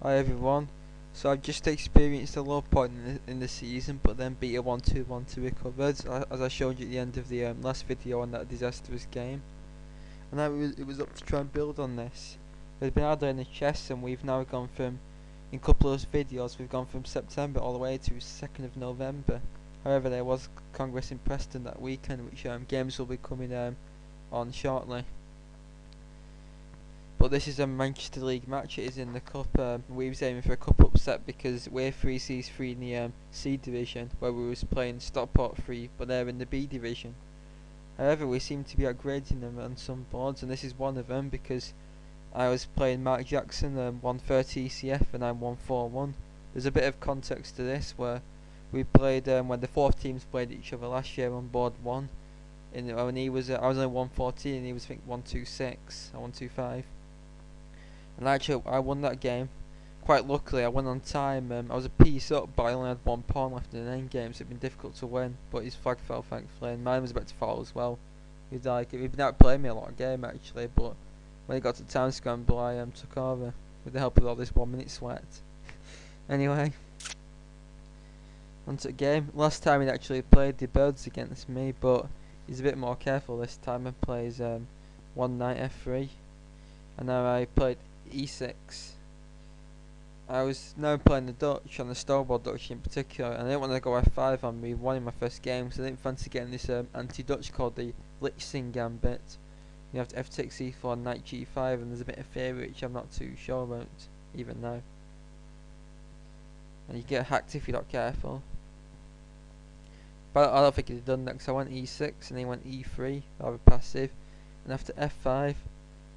Hi everyone. So I've just experienced a low point in the season, but then beat a 1-2 recovered, as I showed you at the end of the last video on that disastrous game. And now it was up to try and build on this. We've been out there in the chess, and we've now gone from, in a couple of videos, we've gone from September all the way to 2nd of November. However, there was Congress in Preston that weekend, which games will be coming on shortly. But this is a Manchester League match. It is in the cup. We was aiming for a cup upset because we're 3Cs3 in the C division, where we was playing Stockport 3, but they're in the B division. However, we seem to be upgrading them on some boards, and this is one of them because I was playing Marc Jackson 130 ECF and I'm 141. There's a bit of context to this where we played when the fourth teams played each other last year on board 1. When he was, I was only 114 and he was I think 126 or 125. And actually, I won that game. Quite luckily, I went on time. I was a piece up, but I only had one pawn left in the end game, so it'd been difficult to win. But his flag fell, thankfully, and mine was about to fall as well. He'd been outplaying me a lot of game actually, but when it got to time scramble, I took over with the help of all this 1 minute sweat. Anyway, onto the game. Last time he actually played the birds against me, but he's a bit more careful this time and plays 1 knight f3, and now I played e6. I was now playing the Dutch, on the Stonewall Dutch in particular, and I didn't want to go f5 on me, won in my first game, so I didn't fancy getting this anti-Dutch called the Lichting Gambit. You have to f6 e4, knight g5, and there's a bit of theory which I'm not too sure about, even now. And you get hacked if you're not careful. But I don't think he'd done that, because I went e6, and he went e3, rather passive, and after f5,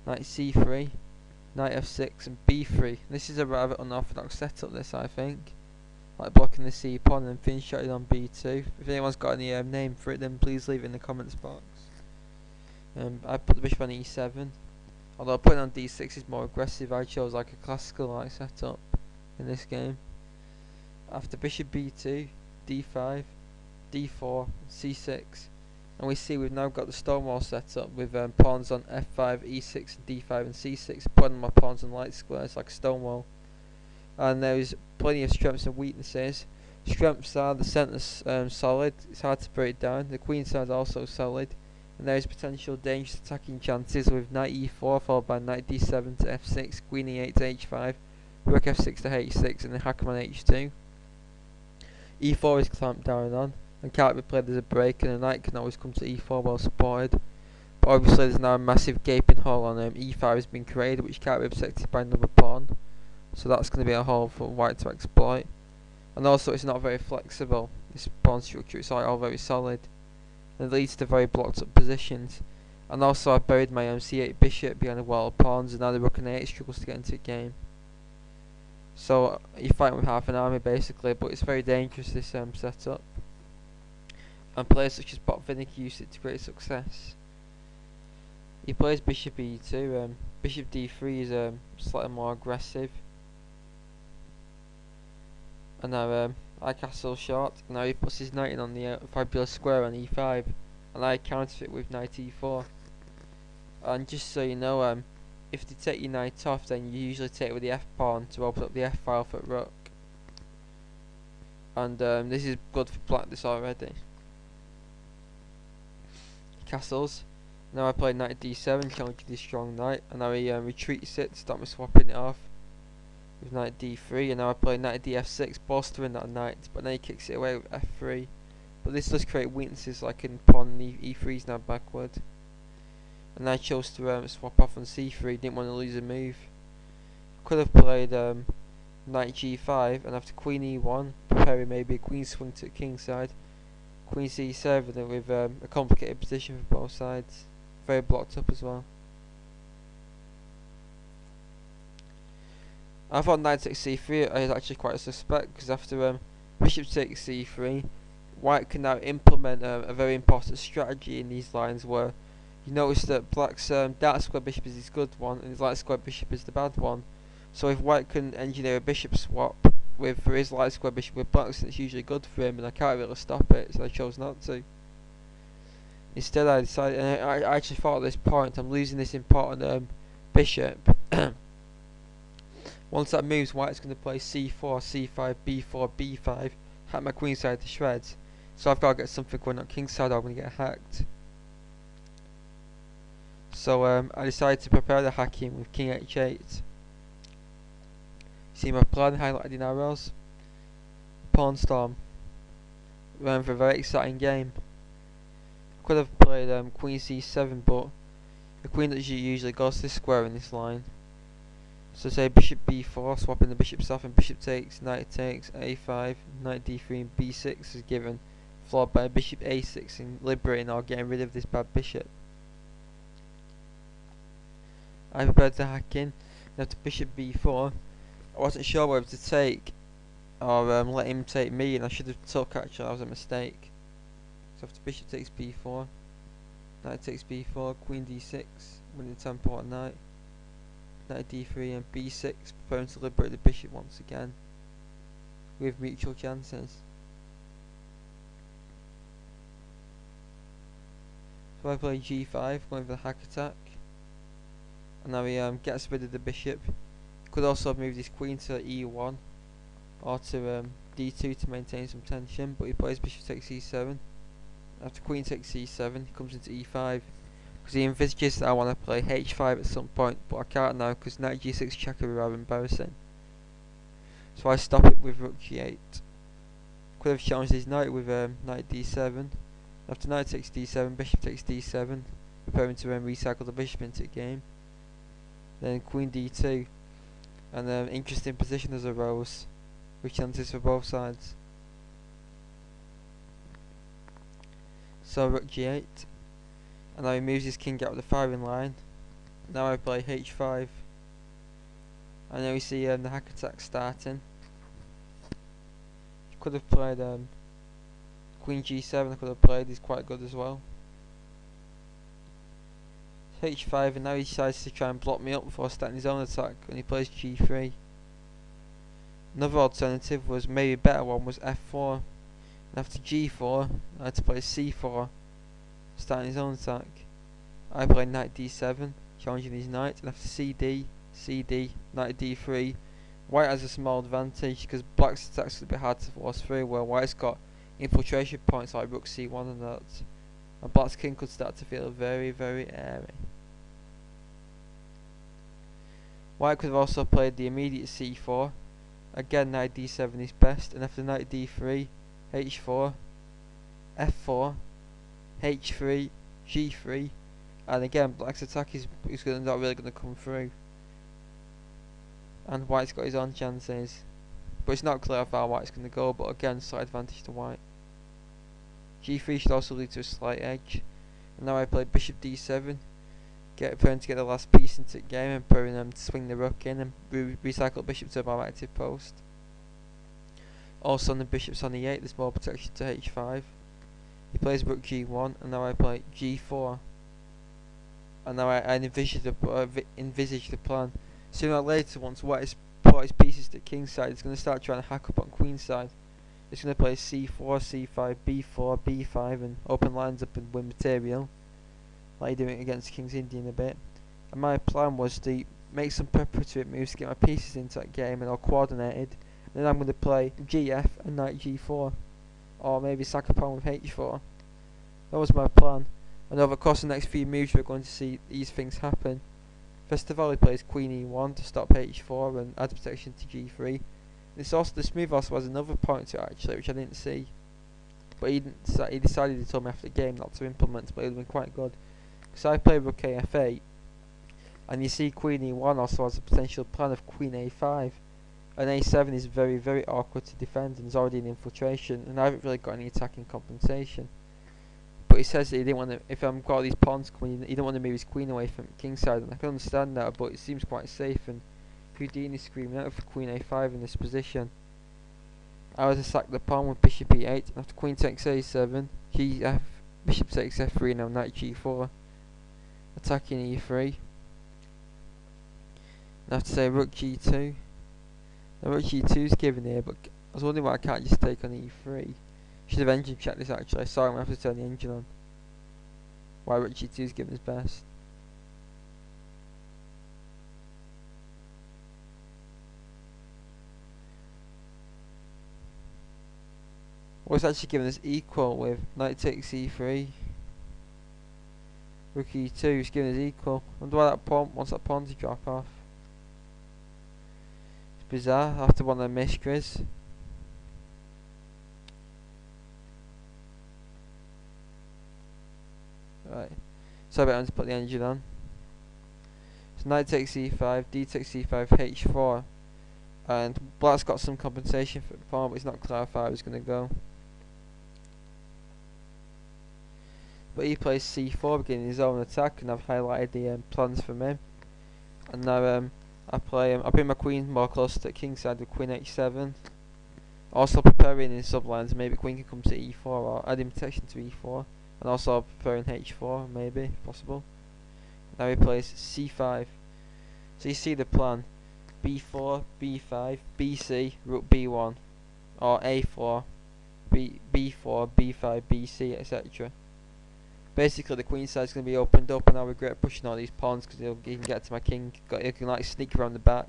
knight c3, knight f6 and b3. This is a rather unorthodox setup, this, I think. Like blocking the c pawn and then finish it on b2. If anyone's got any name for it, then please leave it in the comments box. I put the bishop on e7. Although putting on d6 is more aggressive, I chose like a classical like setup in this game. After bishop b2, d5, d4, c6. And we see we've now got the Stonewall set up with pawns on f5, e6, d5 and c6, putting my pawns on light squares like Stonewall. And there's plenty of strengths and weaknesses. Strengths are the centre's solid, it's hard to break down, the queen side also solid, and there is potential dangerous attacking chances with knight e4 followed by knight d7 to f6, queen e8 to h5, rook f6 to h6 and then hack on h2. e4 is clamped down on and can't be played as a break, and a knight can always come to e4 well supported. But obviously there's now a massive gaping hole on e5 has been created, which can't be protected by another pawn. So that's going to be a hole for white to exploit. And also it's not very flexible, this pawn structure, it's all very solid. And it leads to very blocked up positions. And also I buried my c8 bishop behind a wall of pawns, and now the rook and a8 struggles to get into the game. So you're fighting with half an army basically, but it's very dangerous, this setup. And players such as Botvinnik use it to great success. He plays bishop e2, bishop d3 is slightly more aggressive. And now I castle short, and now he puts his knight in on the fabulous square on e5, and I counter it with knight e4. And just so you know, if they take your knight off, then you usually take it with the f pawn to open up the f file for rook. And this is good for black this already. Castles. Now I play knight d7, challenging this strong knight, and now he retreats it to stop me swapping it off with knight d3, and now I play knight df6, bolstering that knight, but then he kicks it away with f3. But this does create weaknesses, like in pawn e3 is now backward. And I chose to swap off on c3, didn't want to lose a move. Could have played knight g5, and after queen e1, preparing maybe a queen swing to the king side. Queen c7 with a complicated position for both sides, very blocked up as well. I thought knight takes c3 is actually quite suspect, because after bishop takes c3, white can now implement a very important strategy in these lines, where you notice that black's dark square bishop is his good one and his light square bishop is the bad one. So if white can engineer a bishop swap for his light square bishop with black's, it's usually good for him, and I can't really stop it, so I chose not to. Instead I decided, and I actually thought at this point I'm losing this important bishop Once that moves, white's going to play c4, c5, b4, b5, hack my queenside to shreds. So I've got to get something going on kingside or I'm going to get hacked. So I decided to prepare the hacking with king h8. See my plan highlighted in arrows. Pawn storm. Ran for a very exciting game. Could have played queen c7, but the queen that usually goes to this square in this line. So say bishop b4, swapping the bishops off, and bishop takes, knight takes, a5, knight d3 and b6 is given, followed by bishop a6 and liberating or getting rid of this bad bishop. I prepared the hack in, and after bishop b4, I wasn't sure whether to take or let him take me, and I should have took actually, that was a mistake. So after bishop takes b4, knight takes b4, queen d6, winning the tempo at knight, knight d3 and b6, preparing to liberate the bishop once again, with mutual chances. So I play g5, going for the hack attack, and now he gets rid of the bishop. Could also have moved his queen to e1 or to d2 to maintain some tension, but he plays bishop takes e7. After queen takes e7, he comes into e5 because he envisages that I want to play h5 at some point, but I can't now because knight g6 check would be rather embarrassing. So I stop it with rook g8. Could have challenged his knight with knight d7. After knight takes d7, bishop takes d7, preparing to recycle the bishop into the game. Then queen d2, and an interesting position has arose, with chances for both sides. So rook g8, and now he moves his king out of the firing line. Now I play h5, and now we see the hack attack starting. Could have played queen g7, I could have played, he's quite good as well. h5, and now he decides to try and block me up before starting his own attack, and he plays g3. Another alternative was, maybe a better one, was f4. And after g4, I had to play c4, starting his own attack. I played knight d7, challenging his knight, and after cd, knight d3, white has a small advantage because black's attack's a bit hard to force through, where white's got infiltration points like rook c1 and that. And black's king could start to feel very, very airy. White could have also played the immediate c4. Again, knight d7 is best, and after knight d3, h4, f4, h3, g3, and again black's attack is not really going to come through. And white's got his own chances, but it's not clear how far white's going to go, but again, slight advantage to white. g3 should also lead to a slight edge, and now I play bishop d7, preparing to get the last piece into the game and preparing them to swing the rook in and recycle bishop to a more active post. Also on the bishop's on e8, there's more protection to h5. He plays rook g1, and now I play g4. And now I envisage the plan. Sooner or later, once white has put his pieces to kingside, he's going to start trying to hack up on queenside. He's going to play c4, c5, b4, b5, and open lines up and win material, like doing against King's Indian a bit. And my plan was to make some preparatory moves to get my pieces into that game and all coordinated. And then I'm going to play gf and knight g4, or maybe sack a pawn with h4. That was my plan. And over the course of the next few moves we're going to see these things happen. First of all, he plays queen e1 to stop h4 and add protection to g3. This move also has another point to it actually, which I didn't see. But he decided, he told me after the game not to implement, but it would have been quite good. So I play rook a f8, and you see queen e1 also has a potential plan of queen a5. And a7 is very, very awkward to defend and is already in infiltration, and I haven't really got any attacking compensation. But he says that he didn't want to, if I've got all these pawns coming in, he didn't want to move his queen away from kingside, and I can understand that, but it seems quite safe, and Houdini is screaming out for queen a5 in this position. I was to sack the pawn with bishop e8, and after queen takes a7, gf, bishop takes f3, now knight g4, attacking e3. I have to say rook g2. Now rook g2 is given here, but I was wondering why I can't just take on e3. Should have engine checked this actually. Sorry, I'm going to have to turn the engine on. Why rook g2 is given as best. Well, it's actually giving us equal with knight takes e3. Rook e2 is giving us equal. I wonder why that pawn wants that pawn to drop off. It's bizarre after one of the mysteries. Right. So I better to put the engine on. So knight takes e5, d takes e5, h4. And black's got some compensation for the pawn, but it's not clear how he's going to go. But he plays c4, beginning his own attack, and I've highlighted the plans from him. And now I bring my queen more close to the king side with queen h7. Also preparing in sublines, maybe queen can come to e4 or adding protection to e4. And also preparing h4, maybe, if possible. Now he plays c5. So you see the plan. b4, b5, bc, rook b1. Or a4, b4, b5, bc, etc. Basically the queen side is going to be opened up, and I regret pushing all these pawns because he can get to my king. He can like sneak around the back.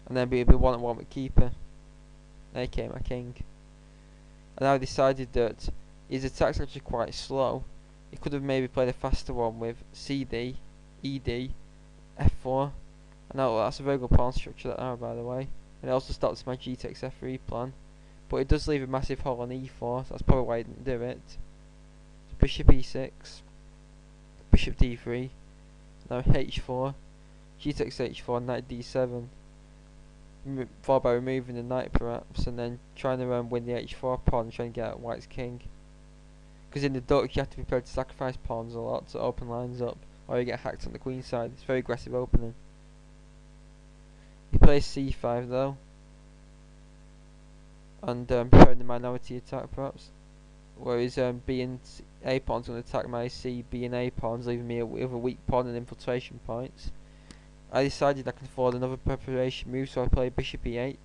And then be 1-1 with keeper. aka my king. And I decided that his attack's actually quite slow. He could have maybe played a faster one with CD, ED, F4. And that's a very good pawn structure that are, by the way. And it also stops my G takes F3 plan. But it does leave a massive hole on E4, so that's probably why he didn't do it. So bishop E6, bishop D3, now H4, G takes H4, knight D7. Followed by removing the knight perhaps, and then trying to win the H4 pawn and trying to get out white's king. Because in the Dutch you have to be prepared to sacrifice pawns a lot to open lines up, or you get hacked on the queen side. It's very aggressive opening. He plays C5 though, and preparing the minority attack perhaps, where his B and A pawns going to attack my C, B and A pawns, leaving me with a weak pawn and infiltration points. I decided I can afford another preparation move, so I play bishop e8,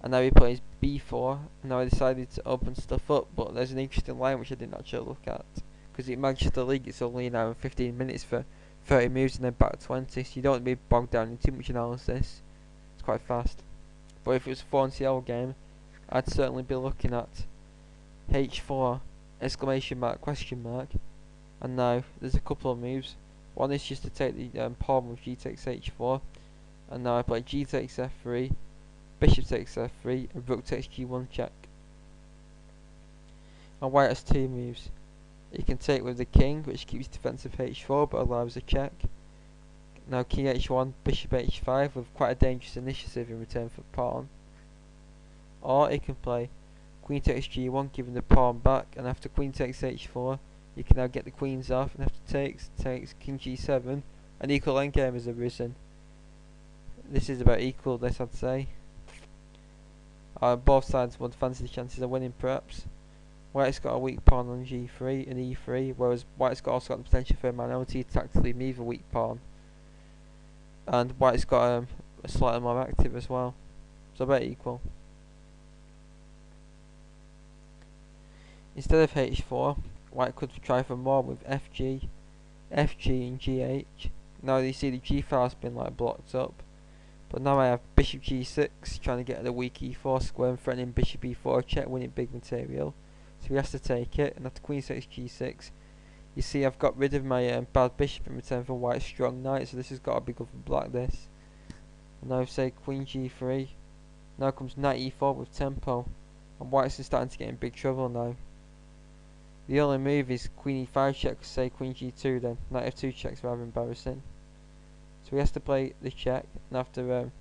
and now he plays b4. Now I decided to open stuff up, but there's an interesting line which I didn't actually look at, because in Manchester League it's only an hour and 15 minutes for 30 moves and then back 20, so you don't want to be bogged down in too much analysis. It's quite fast. But if it was a 4-CL game, I'd certainly be looking at h4, exclamation mark, question mark, and now there's a couple of moves. One is just to take the pawn with g takes h4, and now I play g takes f3, bishop takes f3, and rook takes g1 check. And white has two moves. He can take with the king, which keeps defensive h4 but allows a check. Now king h1, bishop h5 with quite a dangerous initiative in return for pawn. Or he can play queen takes g1, giving the pawn back, and after queen takes h4, you can now get the queens off, and after takes king g7, an equal endgame has arisen. This is about equal, this I'd say. Both sides would fancy the chances of winning perhaps. White's got a weak pawn on g3 and e3, whereas White's also got the potential for a minority attack to leave me with a weak pawn. And White's got a slightly more active as well. So about equal. Instead of h4, White could try for more with fg, fg and gh. Now you see the g file's been like blocked up. But now I have bishop g6 trying to get at the weak e4 square and threatening bishop e4 check, winning big material. So he has to take it, and after queen takes g6, you see I've got rid of my bad bishop in return for White's strong knight, so this has got to be good for black, this. And now say queen g3, now comes knight e4 with tempo, and White's is starting to get in big trouble now. The only move is queen e5 check, say queen g2 then, knight f2 check's rather embarrassing. So he has to play the check, and after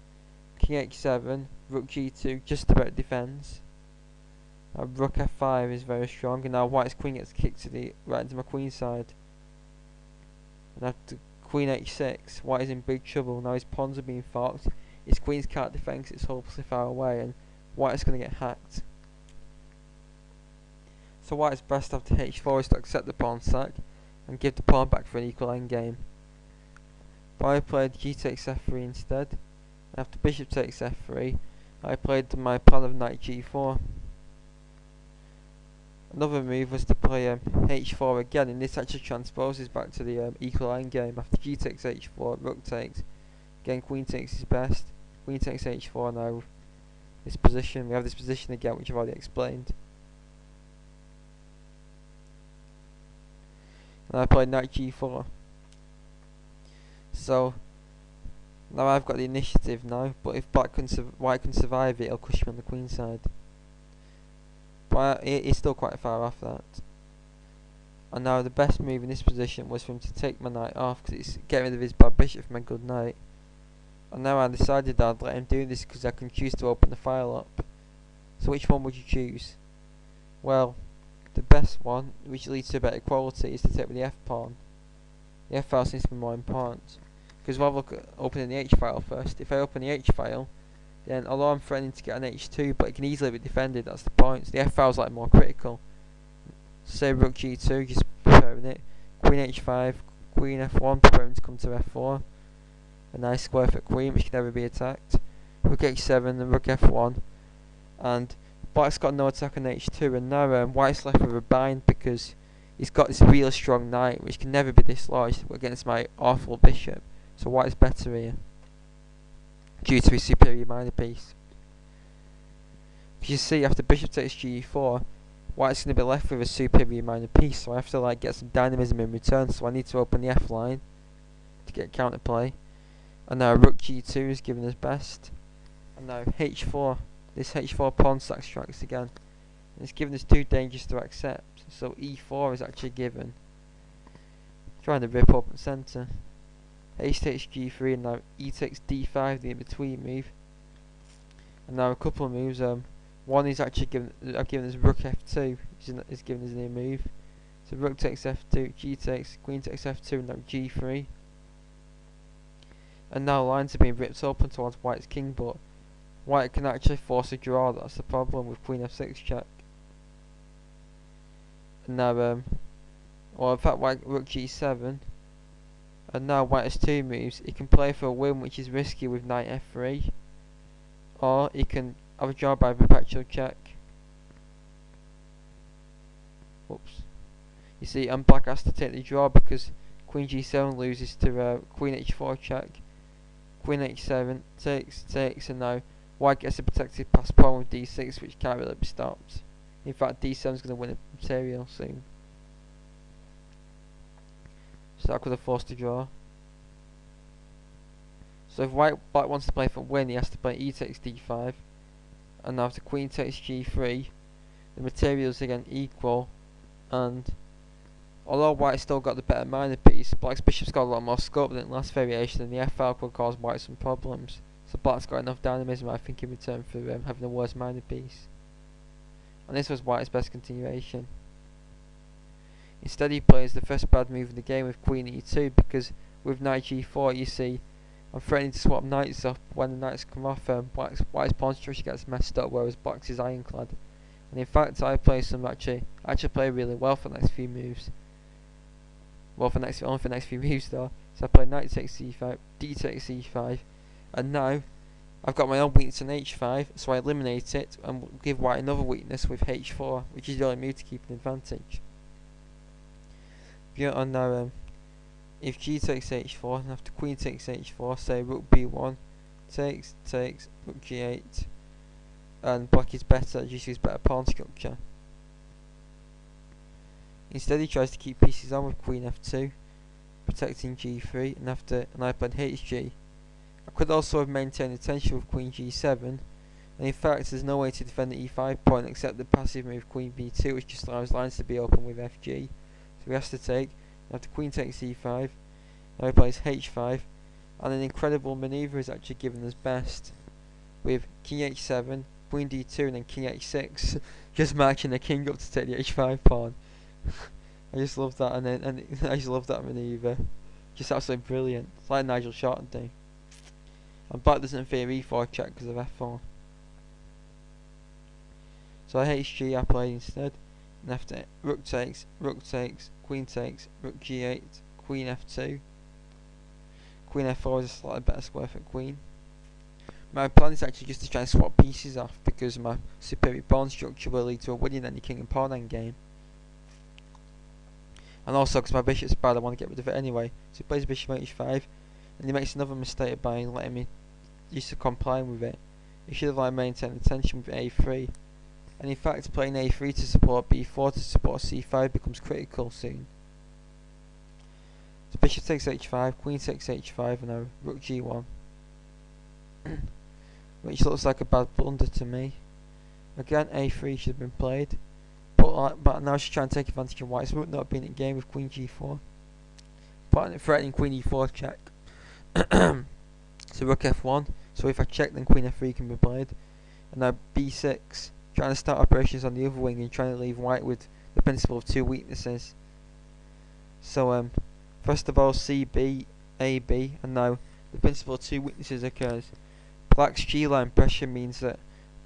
king h7, rook g2 just about defends. Now rook f5 is very strong, and now White's queen gets kicked to the right into my queen side. And after queen h6, White is in big trouble. Now his pawns are being forked, his queens can't defend because it's hopelessly far away, and White is going to get hacked. So White's best after h4 is to accept the pawn sack and give the pawn back for an equal endgame. But I played g takes f3 instead. After bishop takes f3, I played my plan of knight g4. Another move was to play h4 again, and this actually transposes back to the equal endgame. After g takes h4, rook takes. Again, queen takes is best. Queen takes h4 now. this position. We have this position again, which I've already explained. And I played knight g4. So now I've got the initiative now, but if white can survive it, it'll push me on the queen side. But he's still quite far off that. And now the best move in this position was for him to take my knight off, because it's getting rid of his bad bishop from my good knight. And now I decided I'd let him do this because I can choose to open the file up. So which one would you choose? Well, the best one, which leads to better quality, is to take with the F pawn. The F file seems to be more important, because we'll have a look at opening the H file first. If I open the H file, then although I'm threatening to get an H2, but it can easily be defended, that's the point. So the F file's like more critical. Say rook g2, just preparing it. Queen h5, queen f1, preparing to come to f4. A nice square for queen, which can never be attacked. Rook h7 and rook f1. And black's got no attack on h2, and now white's left with a bind because he's got this real strong knight, which can never be dislodged against my awful bishop. So white's better here, due to his superior minor piece. As you see, after bishop takes g4, white's going to be left with a superior minor piece, so I have to get some dynamism in return, so I need to open the f line to get counterplay. And now rook g2 is giving us best. And now h4, this h4 pawn stack strikes again. And it's given us too dangerous to accept, so e4 is actually given. Trying to rip up and centre. H takes g3 and now e takes d5, the in-between move. And now a couple of moves. One is actually given us rook f2, which is given us a new move. So rook takes f2, g takes, queen takes f2, and now g3. And now lines are being ripped open towards white's king, but white can actually force a draw. That's the problem with queen f6 check. And now well, in fact, white rook g7. And now white has two moves. He can play for a win, which is risky with knight f3, or he can have a draw by perpetual check. Whoops. You see, and black has to take the draw because queen g7 loses to queen h4 check. Queen h7 takes, and now white gets a protected pass pawn with d6, which can't really be stopped. In fact, d7 is going to win a material soon. So that could have forced a draw. So if black wants to play for win, he has to play e takes d5. And now if the queen takes g3, the materials again equal, and although white's still got the better minor piece, black's bishop's got a lot more scope than the last variation, and the f file could cause white some problems. So black's got enough dynamism, I think, in return for having a worse minor piece. And this was white's best continuation. Instead he plays the first bad move in the game with queen e2, because with knight g4, you see, I'm threatening to swap knights off. When the knights come off, white's pawn structure gets messed up, whereas black's is ironclad. And in fact, I play some actually play really well for the next few moves. Well, only for the next few moves though. So I play knight takes c5, d takes e5, and now I've got my own weakness on h5, so I eliminate it and give white another weakness with h4, which is the only move to keep an advantage. And now, if g takes h4, and after queen takes h4, say rook b1, takes, rook g8, and black is better, just uses better pawn structure. Instead he tries to keep pieces on with queen f2, protecting g3, and I played hg. I could also have maintained the tension with queen g7, and in fact there's no way to defend the e5 point except the passive move queen b2, which just allows lines to be open with fg. So he has to take, and after queen takes e5, now he plays h5, and an incredible manoeuvre is actually given as best, with king h7, queen d2, and then king h6, just marching the king up to take the h5 pawn. I just love that, and I just love that manoeuvre. Just absolutely brilliant. It's like Nigel Shorten do. And black doesn't fear e4 check because of f4. So I hg I played instead. And after rook takes, queen takes, rook g8, queen f2. Queen f4 is a slightly better square for queen. My plan is actually just to try and swap pieces off, because my superior pawn structure will lead to a winning any king and pawn endgame. And also because my bishop's bad, I want to get rid of it anyway. So he plays bishop h5, and he makes another mistake by letting me used to complying with it. He should have like maintained the tension with a3. And in fact, playing a3 to support b4 to support c5 becomes critical soon. So bishop takes h5, queen takes h5, and now rook g1. Which looks like a bad blunder to me. Again, a3 should have been played. But now she's trying to take advantage of white's rook not being in game with queen g4. Threatening queen e4 check. So rook f1. So if I check, then queen f3 can be played. And now b6. Trying to start operations on the other wing and trying to leave white with the principle of two weaknesses. So first of all, cb, ab, and now the principle of two weaknesses occurs. Black's g-line pressure means that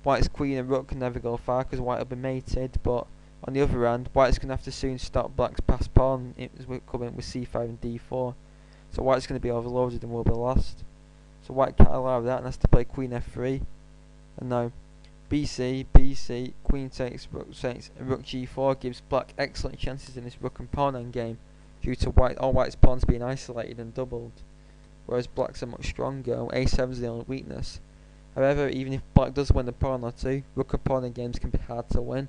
white's queen and rook can never go far because white will be mated, but on the other hand, white's going to have to soon stop black's passed pawn as we're coming with c5 and d4. So white's going to be overloaded and will be lost. So white can't allow that and has to play queen f3. And now bc, queen takes, rook takes, and rook g4 gives black excellent chances in this rook and pawn endgame due to all white's pawns being isolated and doubled. Whereas black's are much stronger, a7 is the only weakness. However, even if black does win the pawn or two, rook and pawn endgames can be hard to win,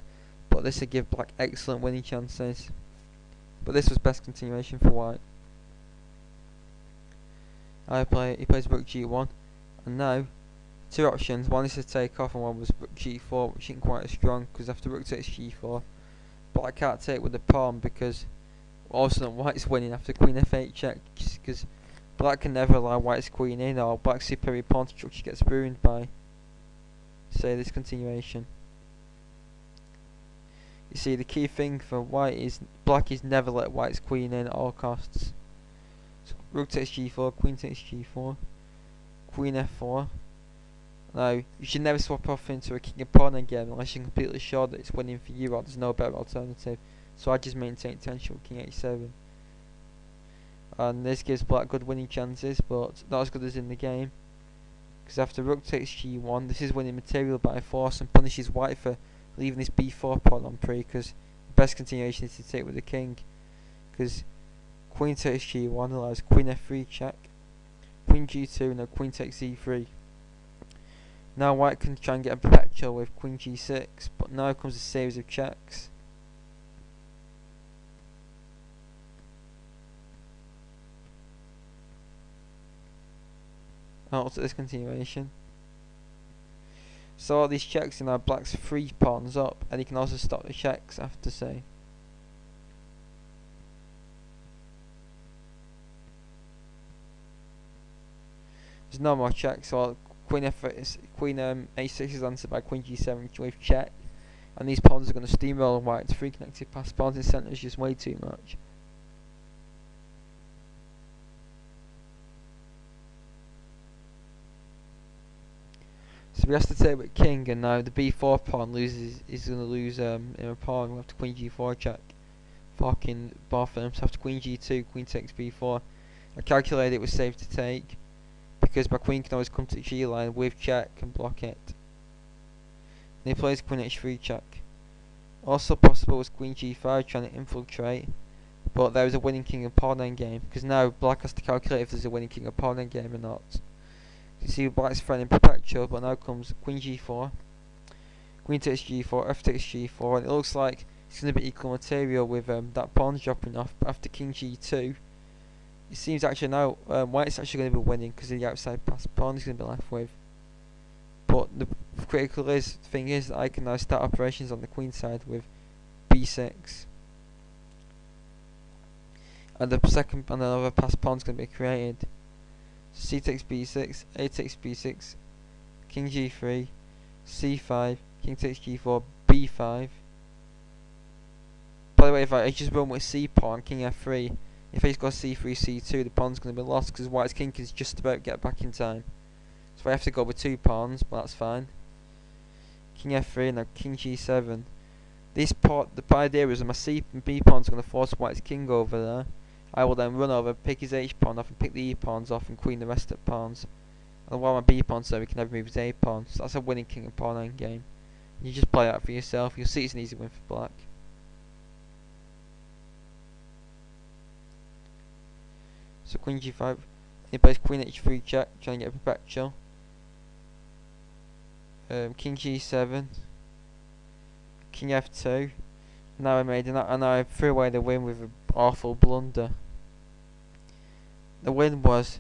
but this will give black excellent winning chances. But this was best continuation for white. He plays rook g1, and now two options. One is to take off, and one was rook g4, which isn't quite as strong because after rook takes g4, black can't take with the pawn because all of a sudden white's winning after queen f8 check, because black can never allow white's queen in, or black's superior pawn structure gets ruined by, say, this continuation. You see, the key thing for white is black is never let white's queen in at all costs. So rook takes g4, queen takes g4, queen f4. Now, you should never swap off into a king and pawn again unless you're completely sure that it's winning for you or there's no better alternative. So I just maintain tension with king h7. And this gives black good winning chances, but not as good as in the game. Because after rook takes g1, this is winning material by force and punishes white for leaving this b4 pawn on pre, because the best continuation is to take with the king. Because queen takes g1 allows queen f3 check, queen g2, now queen takes e3. Now white can try and get a perpetual with queen g6, but now comes a series of checks. Also this continuation. So all these checks are now black's 3 pawns up, and he can also stop the checks, I have to say. There's no more checks, so queen a6 is answered by queen g7 with check, and these pawns are going to steamroll white. 3 connected passed pawns in centre is just way too much. So we have to take with king, and now the b4 pawn is going to lose in a pawn after queen g4 check. Forking both of them. So after queen g2, queen takes b4. I calculated it was safe to take because my queen can always come to the g line with check and block it. And he plays queen h3 check. Also possible was queen g5 trying to infiltrate, but there is a winning king and pawn endgame because now black has to calculate if there's a winning king and pawn endgame or not. You see black's threatening perpetual, but now comes queen g4, queen takes g4, f takes g4, and it looks like it's going to be equal material with that pawn dropping off. But after king g2, it seems actually now white's actually going to be winning because of the outside passed pawn he's going to be left with. But the critical thing is that I can now start operations on the queen side with b6, and the second and another passed pawn is going to be created. C takes b6, a takes b6, king g3, c5, king takes g4, b5. By the way, if I just run with c pawn, king f3, if he's got c3, c2, the pawn's going to be lost because white's king is just about to get back in time. So I have to go with 2 pawns, but that's fine. King f3, now king g7. The idea is that my c and b pawns are going to force white's king over there. I will then run over, pick his h pawn off and pick the e pawns off and queen the rest of the pawns. And while my b pawn's there, we can never move his a pawn. So that's a winning king and pawn endgame. You just play that for yourself. You'll see it's an easy win for black. So queen g5. He plays queen h3 check, trying to get a perpetual. king g7, king f2. Now I made an, and I threw away the win with an awful blunder. The win was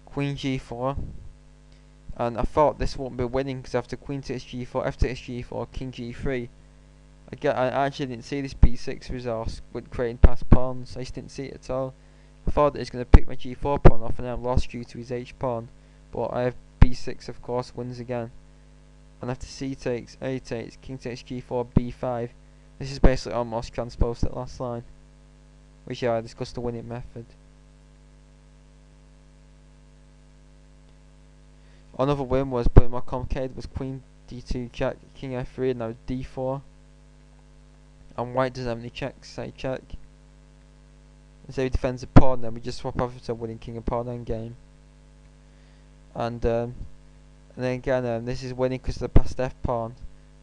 queen g4, and I thought this wouldn't be winning because after queen takes g4, f takes g4, king g3. I actually didn't see this b6 resource with creating passed pawns. I just didn't see it at all. I thought that he was going to pick my g4 pawn off and then I'm lost due to his h pawn. But I have b6, of course, wins again. And after c takes, a takes, king takes g4, b5. This is basically almost transposed that last line, which I discussed the winning method. Another win was, but more complicated, was queen d2 check, king f3, and now d4. And white doesn't have any checks, so I check. And so he defends a pawn, then we just swap over to winning king and pawn endgame. And then again, this is winning because the passed f pawn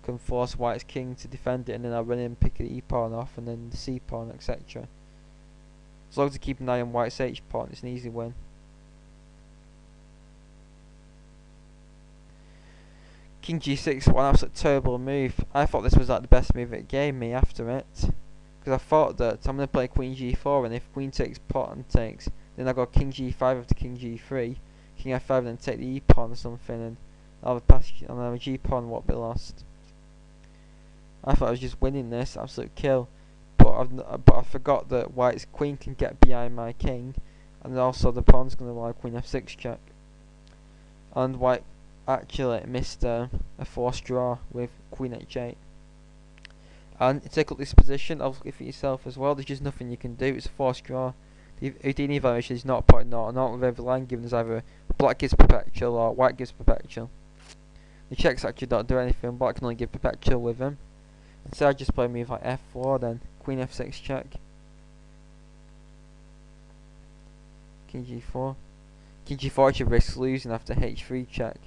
can force white's king to defend it, and then I'll run in and pick the e pawn off, and then the c pawn, etc. As long as I keep an eye on white's h pawn, it's an easy win. King g6, what an absolute terrible move. I thought this was like the best move it gave me after it, because I thought that I'm going to play queen g4, and if queen takes pawn takes, then I got king g5 after king g3, king f5, and then take the e pawn or something, and I'll pass, and then a g pawn won't be lost. I thought I was just winning this, absolute kill, but I forgot that white's queen can get behind my king, and also the pawn's going to allow queen f6 check, and white actually missed a forced draw with queen h8. And to take up this position, obviously for yourself as well, there's just nothing you can do, it's a forced draw. The Houdini evaluation is not point not with every line given as either black gives perpetual or white gives perpetual. The checks actually don't do anything, black can only give perpetual with him. And so I just play a move like f4, then queen f6 check, king g4. King g4 actually risks losing after h3 check.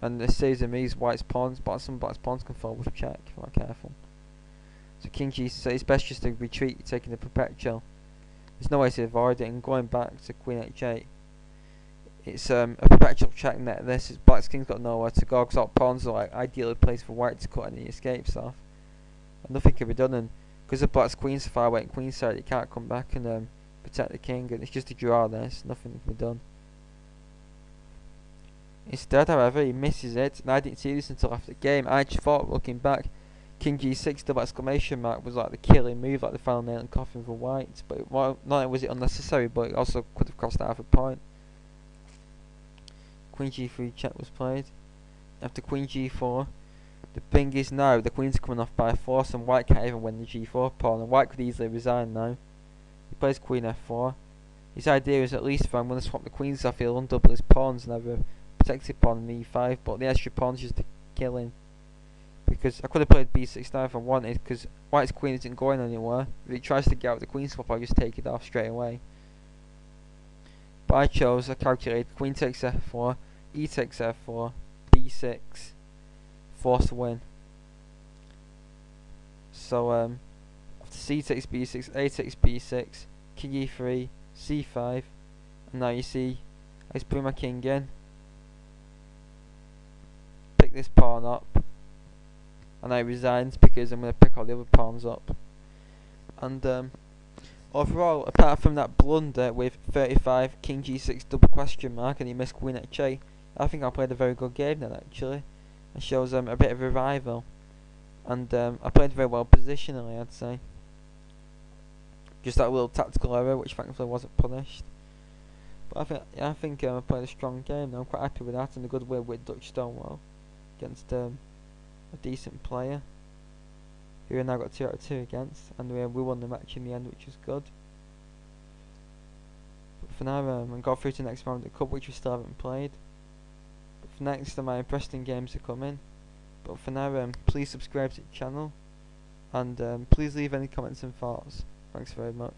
And this series of moves white's pawns, but some black's pawns can fall with check if you're not careful. So king g, so it's best just to retreat, taking the perpetual. There's no way to avoid it, and going back to queen h8. It's a perpetual check net. This is black's king's got nowhere to go because all pawns are like ideally placed for white to cut any escapes off. And nothing can be done, and because the black's queen's far away and queen side, it can't come back and protect the king, and it's just a draw. This nothing can be done. Instead, however, he misses it, and I didn't see this until after the game. I just thought, looking back, king g6 double exclamation mark was like the killing move, like the final nail in the coffin for white. But not only was it unnecessary, but it also could have crossed out a point. Queen g3 check was played. After queen g4, the thing is now the queen's coming off by force, and white can't even win the g4 pawn, and white could easily resign now. He plays queen f4. His idea is at least if I'm going to swap the queens off, he'll undouble his pawns and have a protected pawn in e5, but the extra pawn's just to kill him. Because I could have played b6 now if I wanted, because white's queen isn't going anywhere. If he tries to get out the queen swap, I'll just take it off straight away. But I calculated queen takes f4, e takes f4, b6, forced win. So after c takes b6, a takes b6, king e3, c5, and now you see I just put my king in, pick this pawn up, and I resigns because I'm going to pick all the other pawns up. And overall, apart from that blunder with 35 king g6 double question mark and he missed queen h8, I think I played a very good game then actually. It shows a bit of revival, and I played very well positionally, I'd say. Just that little tactical error which thankfully wasn't punished. But I think I played a strong game. I'm quite happy with that, and a good win with Dutch Stonewall against a decent player who I now got 2 out of 2 against, and we won the match in the end, which was good. But for now, I got through to the next round of the cup, which we still haven't played. But for next, my interesting games are coming. But for now, please subscribe to the channel, and please leave any comments and thoughts. Thanks very much.